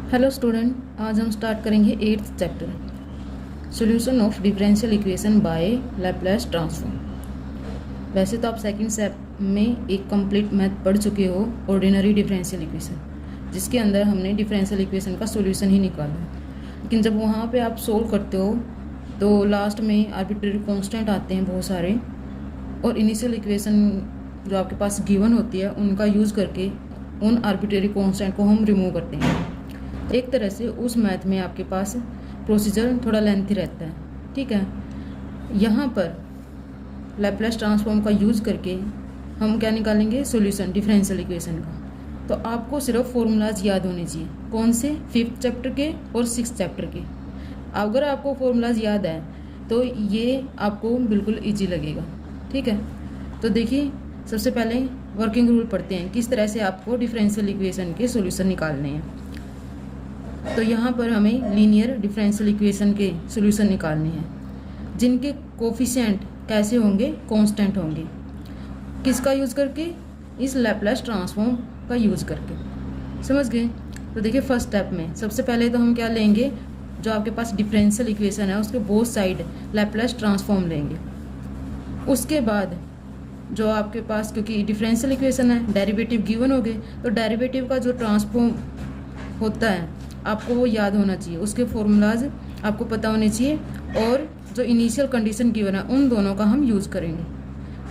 Hello student, आज हम start करेंगे 8th chapter solution of differential equation by Laplace transform. वैसे तो आप सेकंड स्टेप में एक कंप्लीट मैथ पढ़ चुके हो, ऑर्डिनरी डिफरेंशियल इक्वेशन, जिसके अंदर हमने डिफरेंशियल इक्वेशन का सॉल्यूशन ही निकाला है। लेकिन जब वहाँ पे आप सोल्व करते हो तो लास्ट में आर्बिट्रेरी कांस्टेंट आते हैं बहुत सारे, और इनिशियल इक्वेशन जो आपके पास गिवन होती है उनका यूज़ करके उन आर्बिट्रेरी कांस्टेंट को हम रिमूव करते हैं। एक तरह से उस मैथ में आपके पास प्रोसीजर थोड़ा लेंथी रहता है, ठीक है। यहाँ पर लैप्लेस ट्रांसफॉर्म का यूज़ करके हम क्या निकालेंगे, सॉल्यूशन डिफरेंशियल इक्वेशन का। तो आपको सिर्फ फॉर्मूलाज याद होने चाहिए, कौन से, 5th चैप्टर के और 6th चैप्टर के। अगर आपको फॉर्मूलाज याद है तो ये आपको बिल्कुल ईजी लगेगा, ठीक है। तो देखिए, सबसे पहले वर्किंग रूल पढ़ते हैं, किस तरह से आपको डिफरेंशियल इक्वेशन के सॉल्यूशन निकालने हैं। तो यहाँ पर हमें लीनियर डिफरेंशियल इक्वेशन के सॉल्यूशन निकालने हैं, जिनके कोफिशिएंट कैसे होंगे, कांस्टेंट होंगे। किसका यूज़ करके, इस लैप्लेस ट्रांसफॉर्म का यूज़ करके। समझ गए। तो देखिए, फर्स्ट स्टेप में सबसे पहले तो हम क्या लेंगे, जो आपके पास डिफरेंशियल इक्वेशन है उसके बोथ साइड लैप्लेस ट्रांसफॉर्म लेंगे। उसके बाद जो आपके पास, क्योंकि डिफरेंशियल इक्वेशन है, डेरिवेटिव गिवन हो गए, तो डेरिवेटिव का जो ट्रांसफॉर्म होता है आपको वो याद होना चाहिए, उसके फॉर्मूलाज आपको पता होने चाहिए, और जो इनिशियल कंडीशन गिवन है उन दोनों का हम यूज़ करेंगे।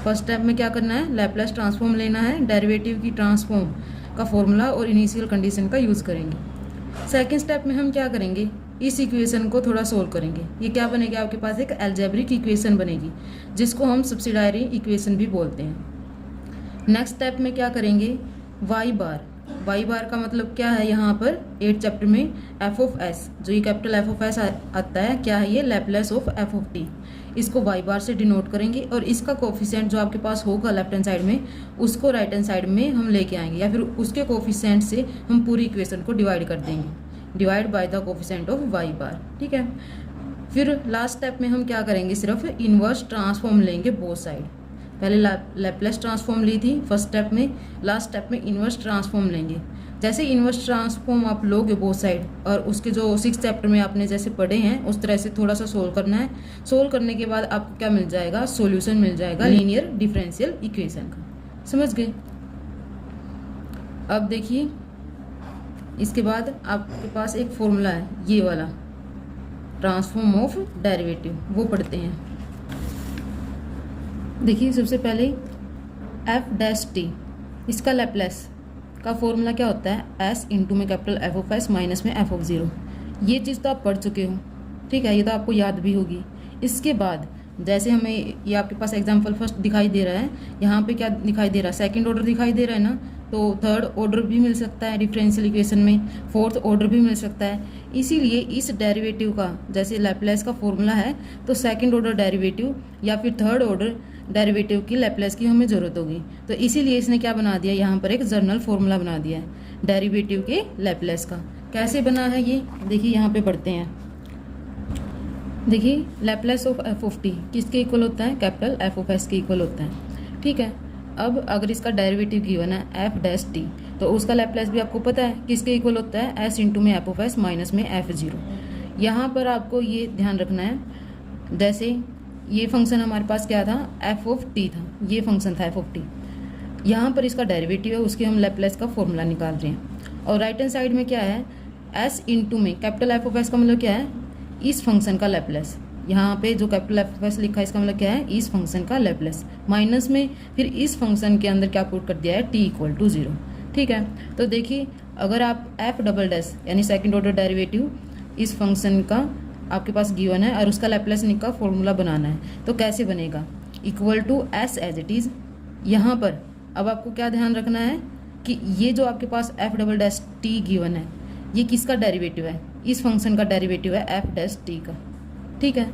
फर्स्ट स्टेप में क्या करना है, लैप्लेस ट्रांसफॉर्म लेना है, डेरिवेटिव की ट्रांसफॉर्म का फॉर्मूला और इनिशियल कंडीशन का यूज़ करेंगे। सेकेंड स्टेप में हम क्या करेंगे, इस इक्वेशन को थोड़ा सोल्व करेंगे। ये क्या बनेगा, आपके पास एक अलजेब्रिक इक्वेशन बनेगी, जिसको हम सब्सिडायरी इक्वेशन भी बोलते हैं। नेक्स्ट स्टेप में क्या करेंगे, वाई बार का मतलब क्या है, यहाँ पर 8th चैप्टर में एफ ऑफ एस, जो ये कैपिटल एफ ऑफ एस आता है, क्या है ये, Laplace of F of T. इसको वाई बार से डिनोट करेंगे, और इसका कोफिशिएंट जो आपके पास होगा लेफ्ट हैंड साइड में, उसको राइट हैंड साइड में हम लेके आएंगे, या फिर उसके कोफिशिएंट से हम पूरी इक्वेशन को डिवाइड कर देंगे, divide by the coefficient of y bar, ठीक है। फिर लास्ट स्टेप में हम क्या करेंगे, सिर्फ इनवर्स ट्रांसफॉर्म लेंगे बोथ साइड। पहले लैप्लेस ट्रांसफॉर्म ली थी फर्स्ट स्टेप में, लास्ट स्टेप में इनवर्स ट्रांसफॉर्म लेंगे। जैसे इनवर्स ट्रांसफॉर्म आप लोगे बोथ साइड, और उसके जो 6th चैप्टर में आपने जैसे पढ़े हैं उस तरह से थोड़ा सा सोल्व करना है। सोल्व करने के बाद आपको क्या मिल जाएगा, सॉल्यूशन मिल जाएगा लीनियर डिफरेंशियल इक्वेशन का। समझ गए। अब देखिए, इसके बाद आपके पास एक फॉर्मूला है, ये वाला ट्रांसफॉर्म ऑफ डेरिवेटिव, वो पढ़ते हैं। देखिए, सबसे पहले एफ डैश टी, इसका लैप्लेस का फॉर्मूला क्या होता है, एस इंटू में capital f of s minus में एफ ऑफ जीरो। ये चीज़ तो आप पढ़ चुके हो, ठीक है, ये तो आपको याद भी होगी। इसके बाद जैसे हमें ये आपके पास एग्जाम्पल फर्स्ट दिखाई दे रहा है, यहाँ पे क्या दिखाई दे रहा है, सेकंड ऑर्डर दिखाई दे रहा है ना, तो थर्ड ऑर्डर भी मिल सकता है डिफरेंशियल इक्वेशन में, फोर्थ ऑर्डर भी मिल सकता है। इसीलिए इस डेरिवेटिव का, जैसे लैप्लेस का फॉर्मूला है, तो सेकंड ऑर्डर डेरिवेटिव या फिर थर्ड ऑर्डर डेरिवेटिव की लैप्लेस की हमें ज़रूरत होगी। तो इसीलिए इसने क्या बना दिया, यहाँ पर एक जर्नल फॉर्मूला बना दिया है डेरिवेटिव के लैप्लेस का। कैसे बना है ये देखिए, यहाँ पे पढ़ते हैं। देखिए, Laplace of F of T किसके इक्वल होता है, कैपिटल एफ ऑफ एस के इक्वल होता है, ठीक है। अब अगर इसका डेरिवेटिव गिवन है एफ डैश टी, तो उसका लैप्लेस भी आपको पता है किसके इक्वल होता है, एस इंटू में एफ ऑफ एस माइनस में एफ जीरो। यहाँ पर आपको ये ध्यान रखना है, जैसे ये फंक्शन हमारे पास क्या था, एफ ऑफ टी था, ये फंक्शन था एफ ऑफ टी। यहाँ पर इसका डेरिवेटिव है, उसके हम लैप्लेस का फॉर्मूला निकाल रहे हैं। और राइट हैंड साइड में क्या है, एस इंटू में कैपिटल एफ ऑफ एस का मतलब क्या है, इस फंक्शन का लैप्लेस। यहाँ पे जो कैपिटल एफ ऑफ एस लिखा है इसका मतलब क्या है, इस फंक्शन का लैप्लेस, माइनस में फिर इस फंक्शन के अंदर क्या पुट कर दिया है, टी इक्वल टू जीरो, ठीक है। तो देखिए, अगर आप एफ डबल डैश यानी सेकेंड ऑर्डर डेरिवेटिव इस फंक्शन का आपके पास गिवन है और उसका लैप्लेस का फॉर्मूला बनाना है, तो कैसे बनेगा, equal to s as it is. यहाँ पर अब आपको क्या ध्यान रखना है कि ये जो आपके पास f double dash t given है, ये किसका डेरिवेटिव है, इस फंक्शन का डेरिवेटिव है एफ डैश टी का, ठीक है।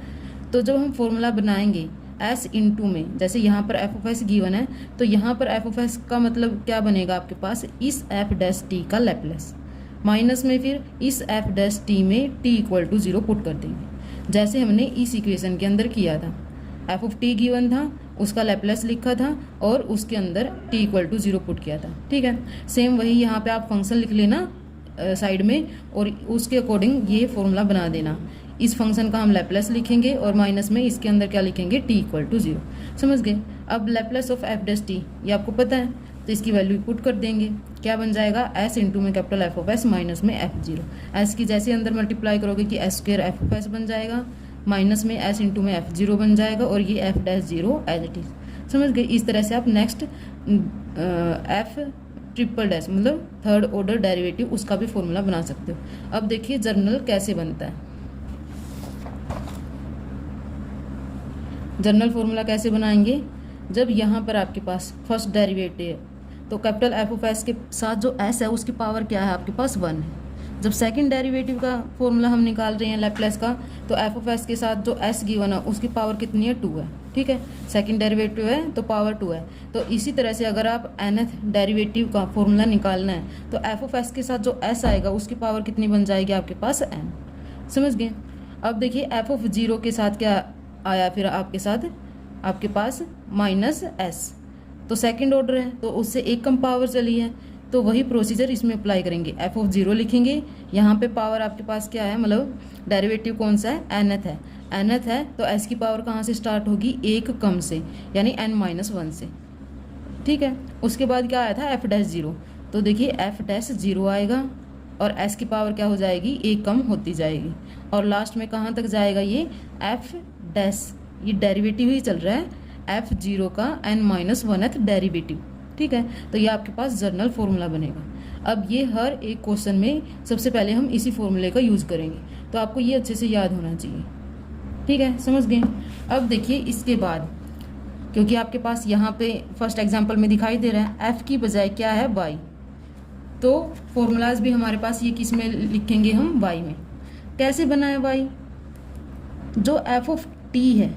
तो जब हम फॉर्मूला बनाएंगे एस इंटू में, जैसे यहाँ पर एफ ऑफ एस गिवन है, तो यहाँ पर एफ ऑफ एस का मतलब क्या बनेगा आपके पास, इस एफ डैश टी का लैप्लेस, माइनस में फिर इस एफ डैश टी में t equal to zero put कर देंगे, जैसे हमने इस इक्वेशन के अंदर किया था। एफ ऑफ टी गिवन था, उसका लैप्लेस लिखा था और उसके अंदर t equal to zero put किया था, ठीक है। सेम वही यहाँ पे आप फंक्शन लिख लेना, साइड में और उसके अकॉर्डिंग ये फॉर्मूला बना देना। इस फंक्शन का हम लैप्लेस लिखेंगे और माइनस में इसके अंदर क्या लिखेंगे, टी इक्वल टू 0। समझ गए। अब Laplace of F dash T ये आपको पता है, तो इसकी वैल्यू पुट कर देंगे। क्या बन जाएगा, एस इंटू में capital f of s minus में एफ जीरो। एस की जैसे अंदर मल्टीप्लाई करोगे कि s square f of s बन जाएगा, माइनस में एस इंटू में एफ जीरो बन जाएगा और ये f dash zero as it is. समझ गए। इस तरह से आप नेक्स्ट एफ ट्रिपल डैश मतलब थर्ड ऑर्डर डेरिवेटिव उसका भी फॉर्मूला बना सकते हो। अब देखिए जर्नल कैसे बनता है। जर्नल फॉर्मूला कैसे बनाएंगे, जब यहाँ पर आपके पास फर्स्ट डेरिवेटिव है तो कैपिटल एफ ऑफ एस के साथ जो एस है उसकी पावर क्या है, आपके पास 1 है। जब सेकंड डेरिवेटिव का फॉर्मूला हम निकाल रहे हैं लैप्लेस का, तो एफ ऑफ एस के साथ जो एस गिवन है उसकी पावर कितनी है, 2 है। ठीक है, सेकंड डेरिवेटिव है तो पावर 2 है। तो इसी तरह से अगर आप nth डेरिवेटिव का फॉर्मूला निकालना है तो एफ ऑफ एस के साथ जो एस आएगा उसकी पावर कितनी बन जाएगी, आपके पास n। समझ गए। अब देखिए एफ ऑफ जीरो के साथ क्या आया फिर आपके साथ, आपके पास माइनस एस, तो सेकंड ऑर्डर है तो उससे एक कम पावर चली है, तो वही प्रोसीजर इसमें अप्लाई करेंगे। एफ ऑफ जीरो लिखेंगे, यहाँ पे पावर आपके पास क्या है, मतलब डेरिवेटिव कौन सा है, nth है। nth है तो s की पावर कहाँ से स्टार्ट होगी, एक कम से, यानी n-1 से। ठीक है, उसके बाद क्या आया था एफ डैश जीरो, तो देखिए एफ डैश जीरो आएगा और s की पावर क्या हो जाएगी, एक कम होती जाएगी और लास्ट में कहाँ तक जाएगा, ये एफ डैश, ये डेरिवेटिव ही चल रहा है एफ जीरो का n-1th डेरिवेटिव। ठीक है, तो ये आपके पास जर्नल फॉर्मूला बनेगा। अब ये हर एक क्वेश्चन में सबसे पहले हम इसी फॉर्मूले का यूज़ करेंगे, तो आपको ये अच्छे से याद होना चाहिए। ठीक है, समझ गए। अब देखिए इसके बाद, क्योंकि आपके पास यहाँ पे फर्स्ट एग्जांपल में दिखाई दे रहा है एफ की बजाय क्या है, वाई, तो फॉर्मूलाज भी हमारे पास ये किस में लिखेंगे हम, वाई में। कैसे बना है वाई, जो एफ ऑफ टी है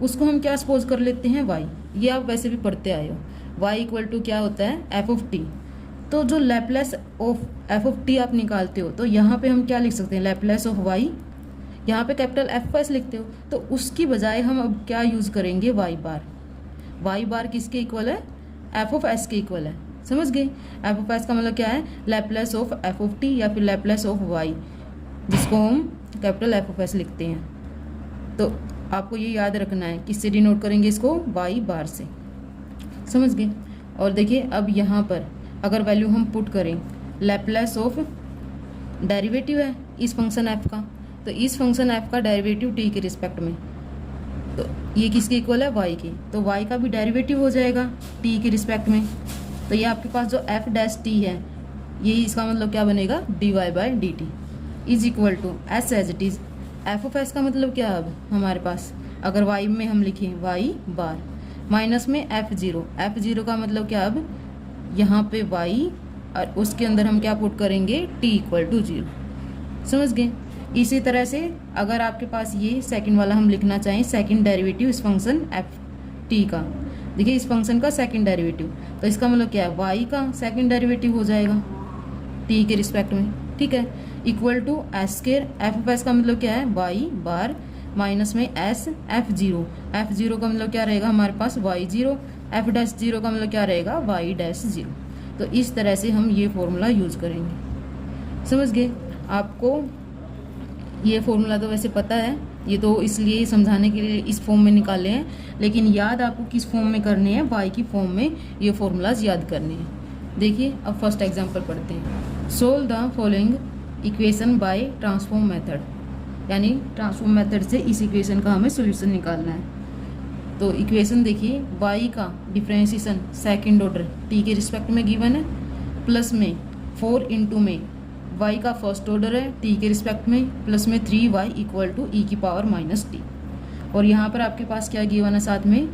उसको हम क्या सपोज कर लेते हैं, वाई। ये आप वैसे भी पढ़ते आए हो, y इक्वल टू क्या होता है, एफ ऑफ टी। तो जो Laplace of F of T आप निकालते हो तो यहाँ पे हम क्या लिख सकते हैं, लैप्लेस ऑफ y, यहाँ पे कैपिटल एफ एस लिखते हो तो उसकी बजाय हम अब क्या यूज़ करेंगे, y बार। y बार किसके इक्वल है, एफ ऑफ एस के इक्वल है। समझ गए। एफ ऑफ एस का मतलब क्या है, Laplace of F of T या फिर लैप्लेस ऑफ y, जिसको हम कैपिटल एफ ऑफ एस लिखते हैं। तो आपको ये याद रखना है, किससे डिनोट करेंगे इसको, y बार से। समझ गए। और देखिए अब यहाँ पर अगर वैल्यू हम पुट करें, लैप्लेस ऑफ डेरिवेटिव है इस फंक्शन एफ का, तो इस फंक्शन एफ का डेरिवेटिव टी के रिस्पेक्ट में, तो ये किसके इक्वल है, वाई के, तो वाई का भी डेरिवेटिव हो जाएगा टी के रिस्पेक्ट में। तो ये आपके पास जो एफ डैश टी है, यही इसका मतलब क्या बनेगा, d y by d t is equal to s as it is. F of s का मतलब क्या है अब हमारे पास, अगर वाई में हम लिखें वाई बार माइनस में एफ जीरो का मतलब क्या, अब यहाँ पे y और उसके अंदर हम क्या पुट करेंगे, t इक्वल टू 0। समझ गए। इसी तरह से अगर आपके पास ये सेकंड वाला हम लिखना चाहें, सेकंड डेरिवेटिव इस फंक्शन एफ टी का, देखिए इस फंक्शन का सेकंड डेरिवेटिव, तो इसका मतलब क्या है, y का सेकंड डेरिवेटिव हो जाएगा t के रिस्पेक्ट में। ठीक है, equal to s square, f of s का मतलब क्या है, y बार माइनस में एस एफ जीरो का मतलब क्या रहेगा हमारे पास, y zero, f dash zero का मतलब क्या रहेगा, वाई डैश जीरो। तो इस तरह से हम ये फॉर्मूला यूज करेंगे। समझ गए। आपको ये फॉर्मूला तो वैसे पता है, ये तो इसलिए समझाने के लिए इस फॉर्म में निकाले हैं, लेकिन याद आपको किस फॉर्म में करने हैं, वाई की फॉर्म में ये फॉर्मूलाज याद करने हैं। देखिए अब फर्स्ट एग्जाम्पल पढ़ते हैं। Solve the following equation by transform method, यानी ट्रांसफॉर्म मेथड से इस इक्वेशन का हमें सॉल्यूशन निकालना है। तो इक्वेशन देखिए, y का डिफरेंशिएशन सेकंड ऑर्डर t के रिस्पेक्ट में गिवन है, प्लस में 4 इंटू में y का फर्स्ट ऑर्डर है t के रिस्पेक्ट में, प्लस में 3y इक्वल टू e की पावर माइनस टी। और यहाँ पर आपके पास क्या गिवन है, साथ में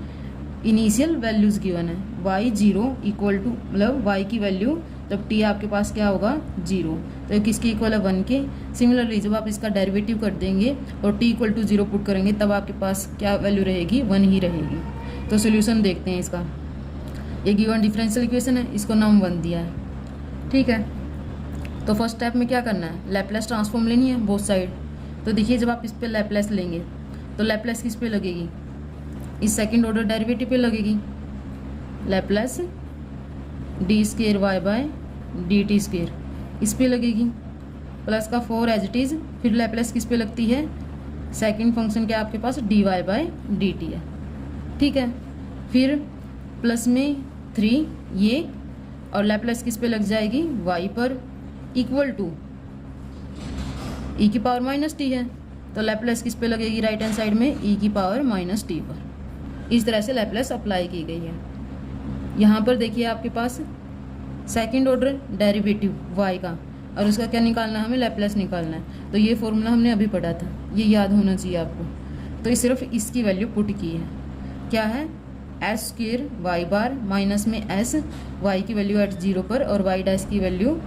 इनिशियल वैल्यूज़ गिवन है, y जीरो इक्वल टू, मतलब y की वैल्यू तब t आपके पास क्या होगा, 0, तो किसके इक्वल है, 1 के। सिमिलरली जब आप इसका डेरिवेटिव कर देंगे और t इक्वल टू 0 पुट करेंगे तब आपके पास क्या वैल्यू रहेगी, 1 ही रहेगी। तो सोल्यूशन देखते हैं इसका। ये गिवन डिफरेंशियल इक्वेशन है, इसको नाम 1 दिया है। ठीक है, तो फर्स्ट स्टेप में क्या करना है, लैप्लेस ट्रांसफॉर्म लेनी है बोथ साइड। तो देखिए जब आप इस पर लैप्लेस लेंगे तो लैप्लेस किस पे लगेगी, इस सेकेंड ऑर्डर डेरिवेटिव पे लगेगी, Laplace d square y by d t square. इस पे लगेगी, प्लस का 4 एज इट इज़, फिर लैप्लेस किस पे लगती है, सेकंड फंक्शन क्या आपके पास dy/dt है, ठीक है। फिर प्लस में 3 ये, और लैप्लेस किस पे लग जाएगी, y पर, इक्वल टू e की पावर माइनस टी है, तो लैप्लेस किस पे लगेगी, राइट हैंड साइड में e की पावर माइनस टी पर। इस तरह से लैप्लेस अप्लाई की गई है। यहाँ पर देखिए आपके पास सेकंड ऑर्डर डेरिवेटिव y का, और उसका क्या निकालना है, हमें लैप्लेस निकालना है। तो ये फॉर्मूला हमने अभी पढ़ा था, ये याद होना चाहिए आपको। तो ये सिर्फ इसकी वैल्यू पुट की है, क्या है, s² y बार माइनस में s, y की वैल्यू एट 0 पर और y डैश की वैल्यू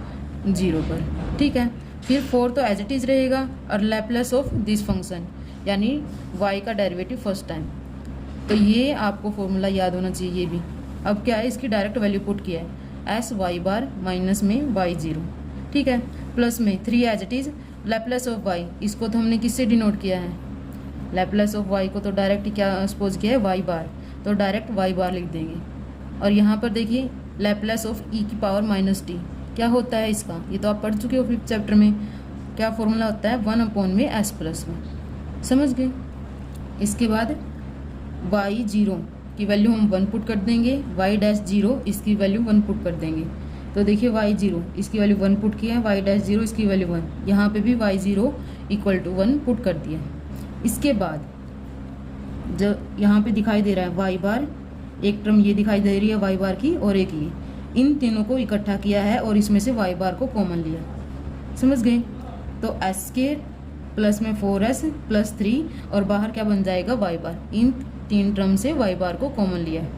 0 पर, ठीक है। फिर 4 तो एज इट इज़ रहेगा, और लैप्लेस ऑफ दिस फंक्शन यानी y का डेरिवेटिव फर्स्ट टाइम। तो ये आपको फॉर्मूला याद होना चाहिए ये भी। अब क्या है, इसकी डायरेक्ट वैल्यू पुट किया है, s y बार माइनस में y0, ठीक है, प्लस में 3 as it is, Laplace of y, इसको तो हमने किससे डिनोट किया है, लैप्लेस ऑफ y को तो डायरेक्ट क्या सपोज किया है, y बार, तो डायरेक्ट y बार लिख देंगे। और यहाँ पर देखिए लैप्लेस ऑफ e की पावर माइनस टी, क्या होता है इसका, ये तो आप पढ़ चुके हो 5th चैप्टर में, क्या फॉर्मूला होता है, 1 में s+1, समझ गए। इसके बाद y0 की वैल्यू हम 1 पुट कर देंगे, y डैश 0 इसकी वैल्यू 1 पुट कर देंगे। तो देखिए y0 इसकी वैल्यू 1 पुट किया है, y डैश 0 इसकी वैल्यू 1, यहाँ पे भी y0 इक्वल टू 1 पुट कर दिया। इसके बाद जो यहाँ पे दिखाई दे रहा है y बार, एक टर्म ये दिखाई दे रही है y बार की, और एक ये, इन तीनों को इकट्ठा किया है और इसमें से y बार को कॉमन लिया, समझ गए। तो s² प्लस में 4s प्लस 3 और बाहर क्या बन जाएगा y बार, इन 3 टर्म से y बार को कॉमन लिया है,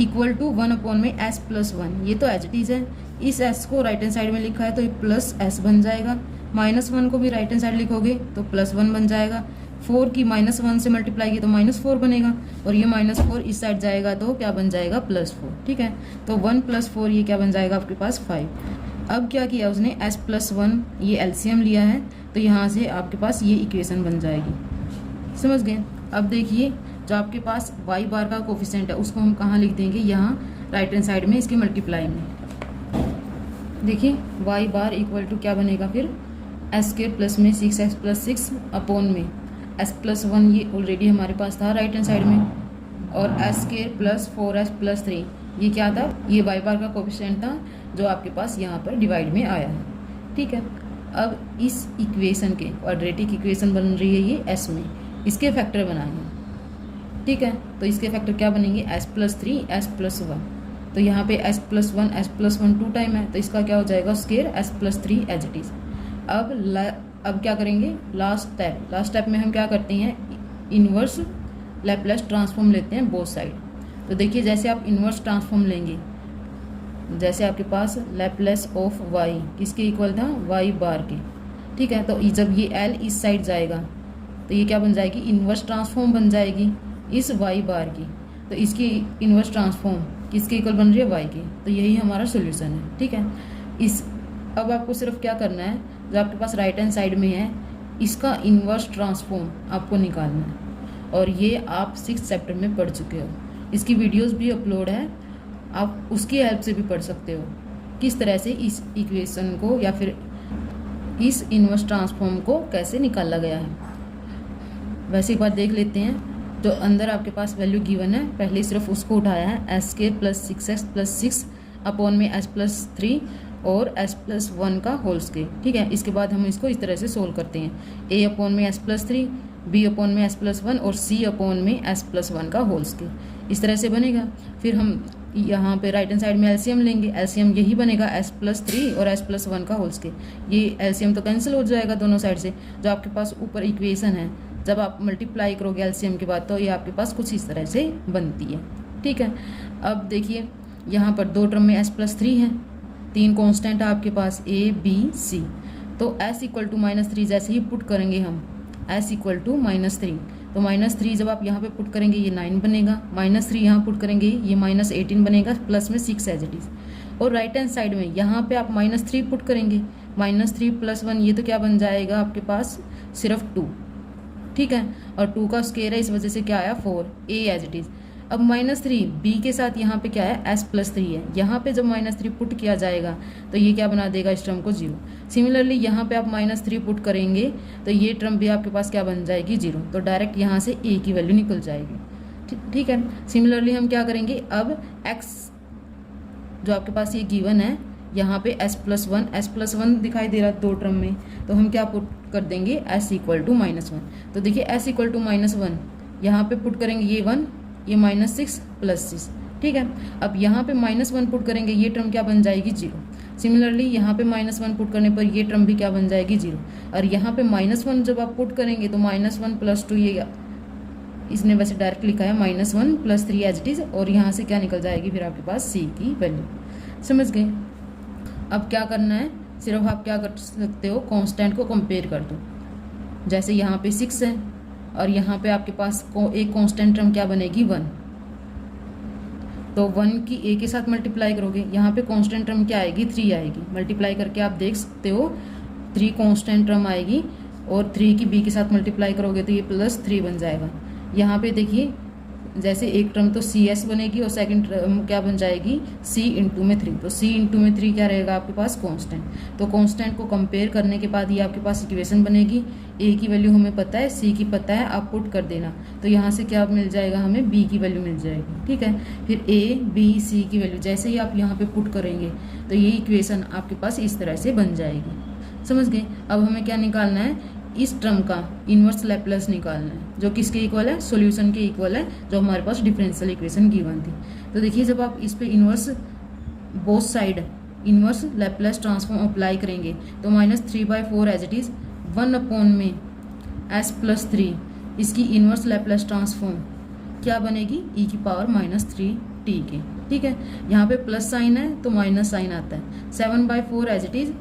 इक्वल टू 1 में s+1, ये तो एज इट इज़ है। इस s को राइट हैंड साइड में लिखा है तो ये प्लस s बन जाएगा, -1 को भी राइट हैंड साइड लिखोगे तो +1 बन जाएगा, 4 की -1 से मल्टीप्लाई की तो -4 बनेगा, और ये -4 इस साइड जाएगा तो क्या बन जाएगा, +4, ठीक है। तो 1 + 4 ये क्या बन जाएगा आपके पास 5। अब क्या किया उसने, s+1 ये एलसीएम लिया है, तो यहाँ से आपके पास ये इक्वेशन बन जाएगी, समझ गए। अब देखिए जो आपके पास y बार का कोफिशिएंट है उसको हम कहाँ लिख देंगे, यहाँ राइट हैंड साइड में इसके मल्टीप्लाई में। देखिए y बार इक्वल टू क्या बनेगा फिर, s² प्लस में 6s + 6 अपॉन में s+1, ये ऑलरेडी हमारे पास था राइट हैंड साइड में, और s² प्लस 4s प्लस 3, ये क्या था, ये y बार का कोफिशिएंट था जो आपके पास यहाँ पर डिवाइड में आया है, ठीक है। अब इस इक्वेशन के क्वाड्रेटिक इक्वेशन बन रही है ये s में, इसके फैक्टर बनाएंगे, ठीक है। तो इसके फैक्टर क्या बनेंगे, s+3 s+1, तो यहाँ पे s+1 s+1 2 टाइम है, तो इसका क्या हो जाएगा square s+3 as it is. अब क्या करेंगे, लास्ट स्टेप में हम क्या करते हैं, इन्वर्स लैप्लेस ट्रांसफॉर्म लेते हैं बोथ साइड। तो देखिए जैसे आप इन्वर्स ट्रांसफॉर्म लेंगे, जैसे आपके पास लैप्लेस ऑफ y किसके इक्वल था, y बार के, ठीक है। तो जब ये l इस साइड जाएगा तो ये क्या बन जाएगी, इन्वर्स ट्रांसफॉर्म बन जाएगी इस y बार की, तो इसकी इन्वर्स ट्रांसफॉर्म किसके इक्वल बन रही है, y की, तो यही हमारा सोल्यूशन है, ठीक है। अब आपको सिर्फ क्या करना है, जो आपके पास राइट हैंड साइड में है इसका इन्वर्स ट्रांसफॉर्म आपको निकालना है, और ये आप 6th चैप्टर में पढ़ चुके हो, इसकी वीडियोस भी अपलोड है, आप उसकी हेल्प से भी पढ़ सकते हो किस तरह से इस इक्वेशन को या फिर इस इन्वर्स ट्रांसफॉर्म को कैसे निकाला गया है। वैसे एक बार देख लेते हैं, जो अंदर आपके पास वैल्यू गिवन है पहले सिर्फ उसको उठाया है, s² plus 6s plus 6 upon में s+3 और s+1 का होल स्क्वायर, ठीक है। इसके बाद हम इसको इस तरह से सोल्व करते हैं, a अपॉन में s+3, b अपॉन में s+1 और c अपॉन में s+1 का होल स्क्वायर, इस तरह से बनेगा। फिर हम यहाँ पे राइट हैंड साइड में एलसीएम लेंगे, एलसीएम यही बनेगा s+3 और s+1 का होल स्क्वायर, ये एलसीएम तो कैंसिल हो जाएगा दोनों साइड से। जो आपके पास ऊपर इक्वेशन है जब आप मल्टीप्लाई करोगे एलसीएम के बाद तो ये आपके पास कुछ इस तरह से बनती है, ठीक है। अब देखिए यहाँ पर 2 टर्म में s+3 है, 3 कांस्टेंट है आपके पास a b c, तो s = -3 जैसे ही पुट करेंगे हम s = -3, तो -3 जब आप यहाँ पे पुट करेंगे ये 9 बनेगा, -3 यहाँ पुट करेंगे ये -18 बनेगा, प्लस में 6 एज इट इज़। और राइट हैंड साइड में यहाँ पे आप -3 पुट करेंगे, -3 + 1 ये तो क्या बन जाएगा आपके पास सिर्फ 2, ठीक है। और 2 का स्क्वायर है, इस वजह से क्या आया 4, a एज इट इज़। अब -3 b के साथ यहाँ पे क्या है s+3 है, यहाँ पे जब -3 पुट किया जाएगा तो ये क्या बना देगा इस टर्म को 0। सिमिलरली यहाँ पे आप -3 पुट करेंगे तो ये टर्म भी आपके पास क्या बन जाएगी 0, तो डायरेक्ट यहाँ से a की वैल्यू निकल जाएगी। ठीक है। सिमिलरली हम क्या करेंगे, अब x जो आपके पास ये गिवन है, यहाँ पे s+1 दिखाई दे रहा है 2 टर्म में, तो हम क्या पुट कर देंगे s = -1। तो देखिए s = -1 यहाँ पे पुट करेंगे ये 1, ये -6 + 6। ठीक है। अब यहाँ पे -1 पुट करेंगे, ये टर्म क्या बन जाएगी 0। सिमिलरली यहाँ पे -1 पुट करने पर ये टर्म भी क्या बन जाएगी 0। और यहाँ पे -1 जब आप पुट करेंगे तो -1 + 2, ये इसने वैसे डायरेक्ट लिखा है -1 + 3 एज इट इज़, और यहाँ से क्या निकल जाएगी फिर आपके पास c की वैल्यू। समझ गए। अब क्या करना है, सिर्फ आप क्या कर सकते हो, कांस्टेंट को कंपेयर कर दो। जैसे यहाँ पे 6 है और यहाँ पे आपके पास एक कांस्टेंट टर्म क्या बनेगी 1, तो 1 की a के साथ मल्टीप्लाई करोगे, यहाँ पे कांस्टेंट टर्म क्या आएगी 3 आएगी। मल्टीप्लाई करके आप देख सकते हो 3 कांस्टेंट टर्म आएगी, और 3 की b के साथ मल्टीप्लाई करोगे तो ये +3 बन जाएगा। यहाँ पे देखिए जैसे एक टर्म तो cs बनेगी और सेकंड टर्म क्या बन जाएगी c × 3, तो c × 3 क्या रहेगा आपके पास कांस्टेंट। तो कांस्टेंट को कंपेयर करने के बाद ये आपके पास इक्वेशन बनेगी। a की वैल्यू हमें पता है, c की पता है, आप पुट कर देना, तो यहाँ से क्या मिल जाएगा हमें b की वैल्यू मिल जाएगी। ठीक है। फिर a b c की वैल्यू जैसे ही आप यहाँ पे पुट करेंगे तो ये इक्वेशन आपके पास इस तरह से बन जाएगी। समझ गए। अब हमें क्या निकालना है, इस टर्म का इन्वर्स लैप्लेस निकालना है, जो किसके इक्वल है, सॉल्यूशन के इक्वल है, जो हमारे पास डिफरेंशियल इक्वेशन गिवन थी। तो देखिए जब आप इस पे inverse both side inverse Laplace transform apply करेंगे तो -3/4 एज इट इज 1/में s+3 इसकी इन्वर्स लैप्लेस ट्रांसफॉर्म क्या बनेगी e⁻−3t के। ठीक है। यहाँ पे प्लस साइन है तो माइनस साइन आता है। 7/4 एज इट इज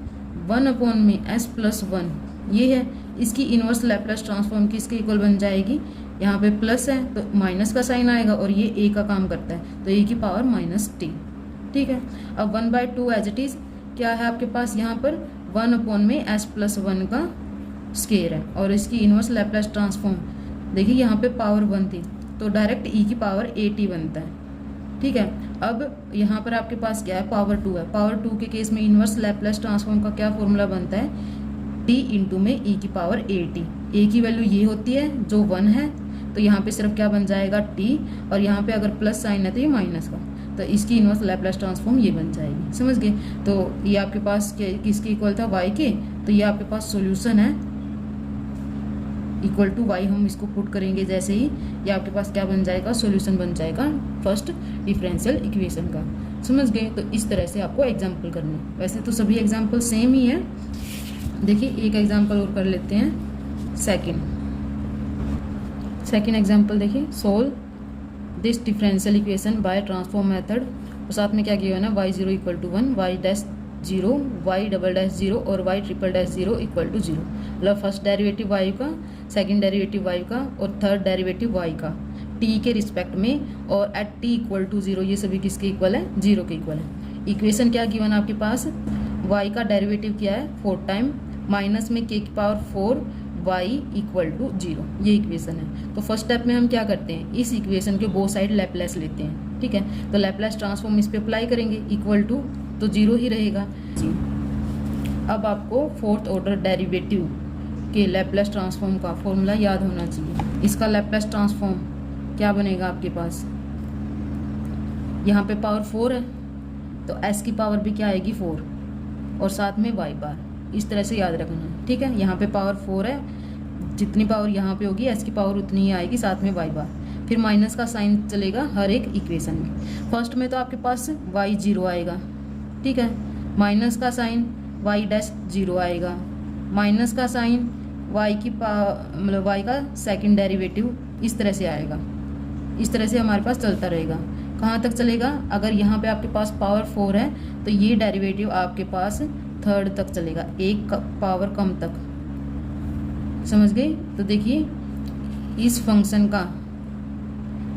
1/में s+1 ये है, इसकी इन्वर्स लैप्लेस ट्रांसफॉर्म किसके इक्वल बन जाएगी, यहाँ पे प्लस है तो माइनस का साइन आएगा, और ये a का काम करता है तो e⁻−t। ठीक है। अब 1/2 एज इट इज क्या है आपके पास, यहाँ पर 1/में s+1 का स्क्वायर है, और इसकी इन्वर्स लैप्लेस ट्रांसफॉर्म देखिए यहाँ पे पावर 1 थी तो डायरेक्ट e⁻at बनता है। ठीक है। अब यहाँ पर आपके पास क्या है, पावर 2 है। पावर 2 के केस में इन्वर्स लैप्लेस ट्रांसफॉर्म का क्या फॉर्मूला बनता है, t × में e⁻at। a की वैल्यू ये होती है जो 1 है, तो यहाँ पे सिर्फ क्या बन जाएगा t, और यहाँ पे अगर प्लस साइन है तो ये माइनस का, तो इसकी इन्वर्स लैप्लेस ट्रांसफॉर्म ये बन जाएगी। समझ गए। तो ये आपके पास किसके इक्वल था, y के, तो ये आपके पास सॉल्यूशन है = y। हम इसको पुट करेंगे जैसे ही, ये आपके पास क्या बन जाएगा, सॉल्यूशन बन जाएगा फर्स्ट डिफरेंशियल इक्वेशन का। समझ गए। तो इस तरह से आपको एग्जाम्पल करने, वैसे तो सभी एग्जाम्पल सेम ही है। देखिए एक एग्जाम्पल और कर लेते हैं, सेकंड एग्जाम्पल देखिए, solve this differential equation by transform method. और साथ में क्या किया है ना, y0 = 1, y'0, y"0 और y"0 = 0। मतलब फर्स्ट डेरिवेटिव y का, सेकंड डेरिवेटिव y का और थर्ड डेरिवेटिव y का t के रिस्पेक्ट में, और एट t = 0 ये सभी किसके इक्वल है, 0 के इक्वल है। इक्वेशन क्या गिवन आपके पास, y का डेरिवेटिव क्या है 4 टाइम माइनस में k⁴ y = 0, ये इक्वेशन है। तो फर्स्ट स्टेप में हम क्या करते हैं, इस इक्वेशन के बोथ साइड लैप्लेस लेते हैं। ठीक है। तो लैप्लेस ट्रांसफॉर्म इस पे अप्लाई करेंगे, इक्वल टू तो 0 ही रहेगा। अब आपको फोर्थ ऑर्डर डेरिवेटिव के लैप्लेस ट्रांसफॉर्म का फॉर्मूला याद होना चाहिए। इसका लैप्लेस ट्रांसफॉर्म क्या बनेगा आपके पास, यहाँ पे पावर 4 है तो s की पावर भी क्या आएगी 4, और साथ में y बार, इस तरह से याद रखना है। ठीक है। यहाँ पे पावर 4 है, जितनी पावर यहाँ पे होगी s की पावर उतनी ही आएगी, साथ में y बार। फिर माइनस का साइन चलेगा हर एक इक्वेशन में। फर्स्ट में तो आपके पास y0 आएगा। ठीक है। माइनस का साइन y'0 आएगा, माइनस का साइन y की मतलब y का सेकंड डेरिवेटिव इस तरह से आएगा। इस तरह से हमारे पास चलता रहेगा। कहाँ तक चलेगा, अगर यहाँ पे आपके पास पावर 4 है तो ये डेरिवेटिव आपके पास थर्ड तक चलेगा, एक पावर कम तक। समझ गए। तो देखिए इस फंक्शन का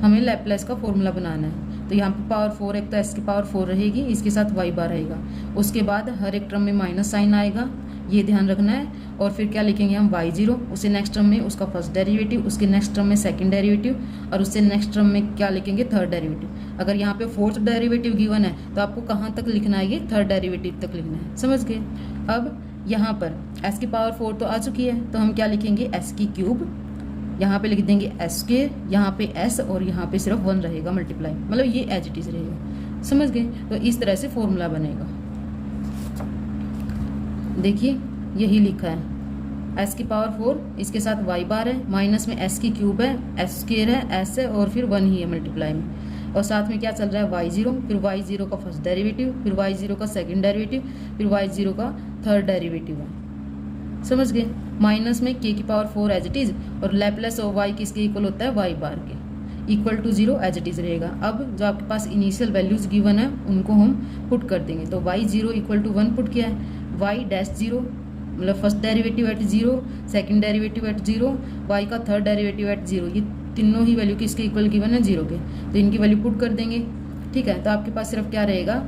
हमें लैप्लेस का फॉर्मूला बनाना है। तो यहाँ पे पावर 4 एक तो एस की पावर 4 रहेगी, इसके साथ वाई बार रहेगा। उसके बाद हर एक टर्म में माइनस साइन आएगा, ये ध्यान रखना है। और फिर क्या लिखेंगे हम y0, उसे नेक्स्ट टर्म में उसका फर्स्ट डेरिवेटिव, उसके नेक्स्ट टर्म में सेकंड डेरिवेटिव, और उससे नेक्स्ट टर्म में क्या लिखेंगे थर्ड डेरिवेटिव। अगर यहाँ पे फोर्थ डेरिवेटिव गिवन है तो आपको कहाँ तक लिखना है, ये थर्ड डेरिवेटिव तक लिखना है, समझ गए। अब यहाँ पर s की पावर 4 तो आ चुकी है, तो हम क्या लिखेंगे s की क्यूब, यहाँ पे लिख देंगे s स्क्वायर, यहाँ पे s और यहाँ पे सिर्फ 1 रहेगा मल्टीप्लाई, मतलब ये एज इट इज रहेगा, समझ गए। तो इस तरह से फॉर्मूला बनेगा। देखिए यही लिखा है, s की पावर 4, इसके साथ y बार है, माइनस में s की क्यूब है, s स्क्वायर है, s है और फिर 1 ही है मल्टीप्लाई में, और साथ में क्या चल रहा है y0, फिर y0 का फर्स्ट डेरिवेटिव, फिर y0 का सेकंड डेरिवेटिव, फिर y0 का थर्ड डेरिवेटिव है, समझ गए। माइनस में k की पावर 4 एज इट इज, और लैपलेस और y किसके इक्वल होता है, y बार के, equal to 0 as it is रहेगा। अब जो आपके पास इनिशियल वैल्यूज गिवन है उनको हम पुट कर देंगे। तो y0 इक्वल टू 1 पुट किया है, y डैश 0 मतलब first derivative eight 0, second derivative eight 0, y का थर्ड डेरिवेटिव एट 0, ये तीनों ही वैल्यू किसके इक्वल गिवन है, 0 के, तो इनकी वैल्यू पुट कर देंगे। ठीक है, तो आपके पास सिर्फ क्या रहेगा,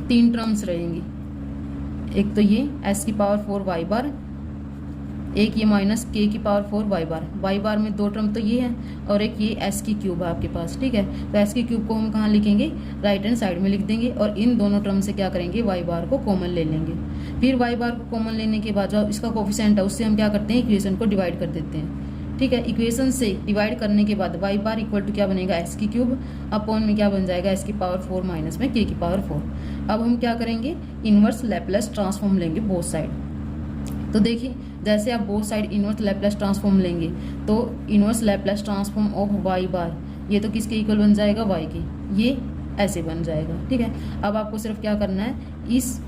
3 टर्म्स रहेंगी, एक तो ये s की पावर 4 y बार, एक ये माइनस k की पावर 4 y बार में 2 टर्म तो ये है, और एक ये s की क्यूब है आपके पास। ठीक है, तो s की क्यूब को हम कहाँ लिखेंगे, राइट हैंड साइड में लिख देंगे, और इन दोनों टर्म से क्या करेंगे, y बार को कॉमन ले लेंगे। फिर y बार को कॉमन लेने के बाद जो इसका कोफिशिएंट है उससे हम क्या करते हैं, इक्वेशन को डिवाइड कर देते हैं। ठीक है, इक्वेशन से डिवाइड करने के बाद y बार इक्वल टू क्या बनेगा, s की क्यूब अपॉन में क्या बन जाएगा, s की पावर 4 माइनस में k की पावर 4। अब हम क्या करेंगे, इनवर्स लैपलेस ट्रांसफॉर्म लेंगे बोथ साइड। तो देखिए जैसे आप both side inverse Laplace transform लेंगे तो inverse Laplace transform of y बार, ये तो किसके इक्वल बन जाएगा, y के, ये ऐसे बन जाएगा। ठीक है, अब आपको सिर्फ क्या करना है, इस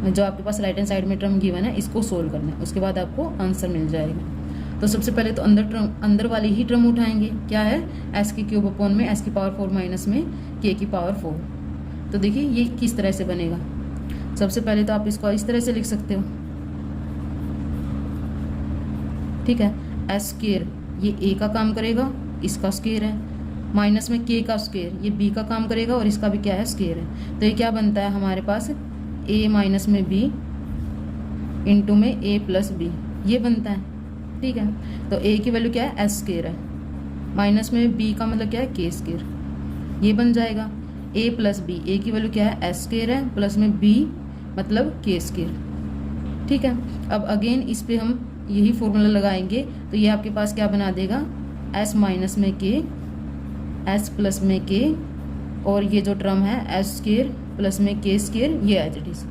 जो आपके पास राइट हैंड साइड में टर्म गिवन है इसको सोल्व करना है, उसके बाद आपको आंसर मिल जाएगा। तो सबसे पहले तो अंदर वाली ही टर्म उठाएंगे, क्या है, s की क्यूब अपॉन में s की पावर 4 माइनस में k की पावर 4। तो देखिए ये किस तरह से बनेगा, सबसे पहले तो आप इसको इस तरह से लिख सकते हो। ठीक है, s स्क्वायर ये a का काम करेगा, इसका स्क्वायर है, माइनस में k का स्क्वायर ये b का काम करेगा, और इसका भी क्या है, स्क्वायर है। तो ये क्या बनता है हमारे पास, a माइनस में b इंटू में a प्लस b, ये बनता है। ठीक है, तो a की वैल्यू क्या है, s स्क्वायर है, माइनस में b का मतलब क्या है, k स्क्वायर, ये बन जाएगा। a प्लस b, a की वैल्यू क्या है, s स्क्वायर है, प्लस में b मतलब k स्क्वायर। ठीक है, अब अगेन इस पे हम यही फॉर्मूला लगाएंगे, तो ये आपके पास क्या बना देगा, s माइनस में k, s प्लस में k, और ये जो टर्म है s स्क्वायर प्लस में k स्क्वायर, ये एज इट इज,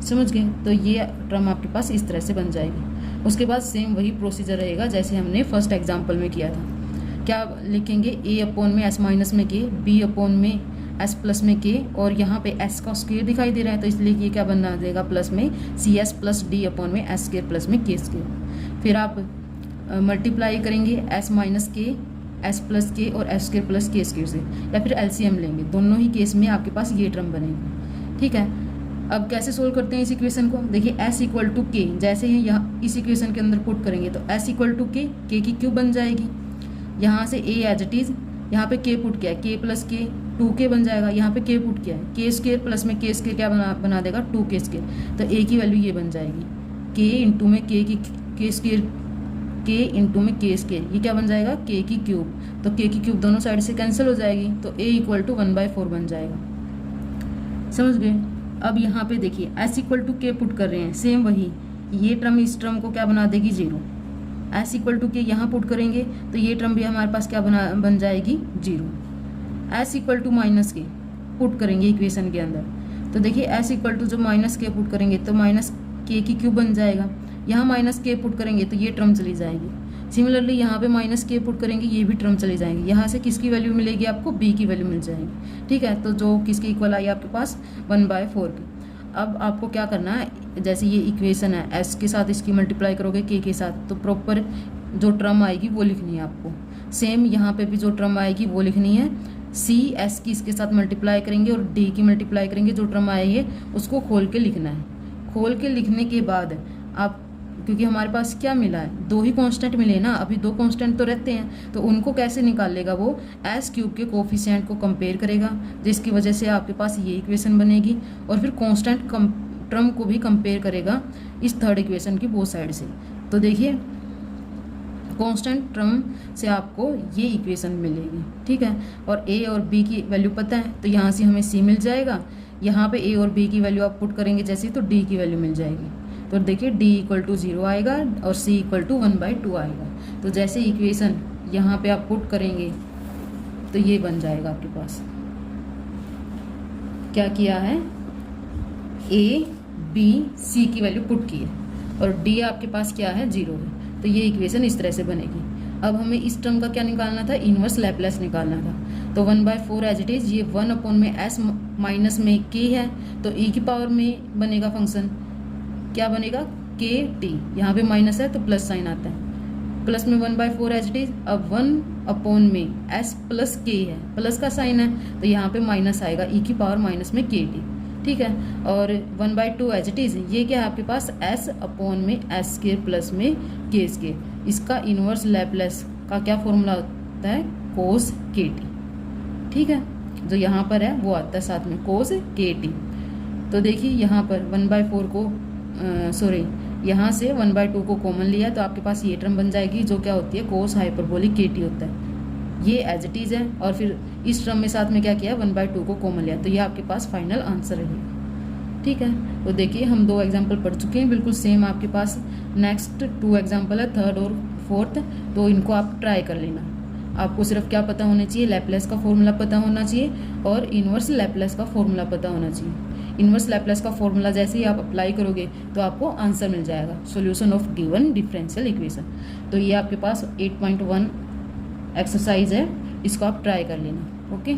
समझ गए। तो ये टर्म आपके पास इस तरह से बन जाएगी। उसके बाद सेम वही प्रोसीजर रहेगा जैसे हमने फर्स्ट एग्जाम्पल में किया था। क्या लिखेंगे, a अपॉन में s माइनस में k, b अपॉन में s प्लस में k, और यहाँ पे s का स्क्वायर दिखाई दे रहा है तो इसलिए ये क्या बना देगा, प्लस में cs प्लस d अपॉन में s स्क्वायर प्लस में k स्क्वायर। फिर आप मल्टीप्लाई करेंगे s minus k, s plus k और s square plus k square से, या फिर एलसीएम लेंगे, दोनों ही केस में आपके पास ये टर्म बनेगी। ठीक है, अब कैसे सोल्व करते हैं इस इक्वेशन को, देखिए s इक्वल टू k, जैसे ही यहाँ इस इक्वेशन के अंदर पुट करेंगे तो s equal to k, k की क्यूब बन जाएगी, यहाँ से a एज इट इज, यहाँ पे k पुट किया है, k प्लस k 2k बन जाएगा, यहाँ पे k पुट किया है, k स्क्वायर प्लस में k स्क्वायर क्या बना देगा, 2k स्क्वायर। तो a की वैल्यू ये बन जाएगी, k इंटू में k की k स्क्वायर, k इंटू में k स्क्वायर, ये क्या बन जाएगा, k की क्यूब, तो k की क्यूब दोनों साइड से कैंसिल हो जाएगी, तो a इक्वल टू 1/4 बन जाएगा, समझ गए। अब यहाँ पे देखिए s equal to k put कर रहे हैं, सेम वही, ये टर्म इस टर्म को क्या बना देगी, 0, s इक्वल टू k यहाँ पुट करेंगे तो ये टर्म भी हमारे पास क्या बन जाएगी, 0। s equal to minus k put करेंगे इक्वेशन के अंदर, तो देखिए s इक्वल टू जो माइनस k पुट करेंगे तो माइनस k की क्यूब बन जाएगा, यहाँ माइनस k पुट करेंगे तो ये टर्म चली जाएगी। सिमिलरली यहाँ पे माइनस k पुट करेंगे, ये भी टर्म चली जाएंगी, यहाँ से किसकी वैल्यू मिलेगी आपको, b की वैल्यू मिल जाएगी। ठीक है, तो जो किसके इक्वल आई आपके पास, 1/4 की। अब आपको क्या करना है, जैसे ये इक्वेशन है s के साथ इसकी मल्टीप्लाई करोगे k के साथ, तो प्रॉपर जो टर्म आएगी वो लिखनी है आपको। सेम यहाँ पे भी जो टर्म आएगी वो लिखनी है, c s की इसके साथ मल्टीप्लाई करेंगे और d की मल्टीप्लाई करेंगे, जो टर्म आएगी उसको खोल के लिखना है। खोल के लिखने के बाद आप क्योंकि हमारे पास क्या मिला है, दो ही कांस्टेंट मिले ना, अभी दो कांस्टेंट तो रहते हैं, तो उनको कैसे निकाल लेगा वो, एस क्यूब के कोफिशिएंट को कंपेयर करेगा, जिसकी वजह से आपके पास ये इक्वेशन बनेगी, और फिर कांस्टेंट टर्म को भी कंपेयर करेगा इस थर्ड इक्वेशन की बोथ साइड से। तो देखिए कांस्टेंट टर्म से आपको ये इक्वेशन मिलेगी, ठीक है। और ए और बी की वैल्यू पता है, तो यहाँ से हमें सी मिल जाएगा, यहाँ पे ए और बी की वैल्यू आप पुट करेंगे जैसे, तो डी की वैल्यू मिल जाएगी। तो देखिए डी इक्वल टू 0 आएगा और सी इक्वल टू 1/2 आएगा। तो जैसे इक्वेशन यहाँ पे आप पुट करेंगे तो ये बन जाएगा आपके पास। क्या किया है, ए बी सी की वैल्यू पुट की है और डी आपके पास क्या है, 0 है। तो ये इक्वेशन इस तरह से बनेगी। अब हमें इस टर्म का क्या निकालना था, इनवर्स लैप्लेस निकालना था। तो 1/4 एज इट इज, ये 1 अपॉन में एस माइनस में के है, तो ई की पावर में बनेगा फंक्शन, क्या बनेगा, के टी, यहाँ पे माइनस है तो प्लस साइन आता है, प्लस में 1/4 एज इट इज। अब 1 अपॉन में एस प्लस के है, प्लस का साइन है तो यहाँ पे माइनस आएगा, ई की पावर माइनस में के टी, ठीक है। और 1/2 एज इट इज, ये क्या है आपके पास, एस अपॉन में एस स्क्वायर प्लस में के स्क्वायर। इसका इनवर्स लैप्लेस का क्या फॉर्मूला होता है, कोस के टी, ठीक है। जो यहाँ पर है वो आता है साथ में कोस के टी। तो देखिए यहाँ पर 1/4 को यहाँ से 1/2 को कॉमन लिया तो आपके पास ये टर्म बन जाएगी, जो क्या होती है, कोस हाइपरबोलिक के टी होता है, ये एज इट इज है। और फिर इस टर्म में साथ में क्या किया, 1/2 को कॉमन लिया, तो ये आपके पास फाइनल आंसर रहेगा, ठीक है। तो देखिए हम 2 एग्जाम्पल पढ़ चुके हैं, बिल्कुल सेम आपके पास नेक्स्ट 2 एग्जाम्पल है, थर्ड और फोर्थ, तो इनको आप ट्राई कर लेना। आपको सिर्फ क्या पता होना चाहिए, लैप्लेस का फॉर्मूला पता होना चाहिए और इनवर्स लैप्लेस का फॉर्मूला पता होना चाहिए। इनवर्स लैप्लेस का फॉर्मूला जैसे ही आप अप्लाई करोगे तो आपको आंसर मिल जाएगा, solution of given differential equation. तो ये आपके पास 8.1 एक्सरसाइज है, इसको आप ट्राई कर लेना, ओके।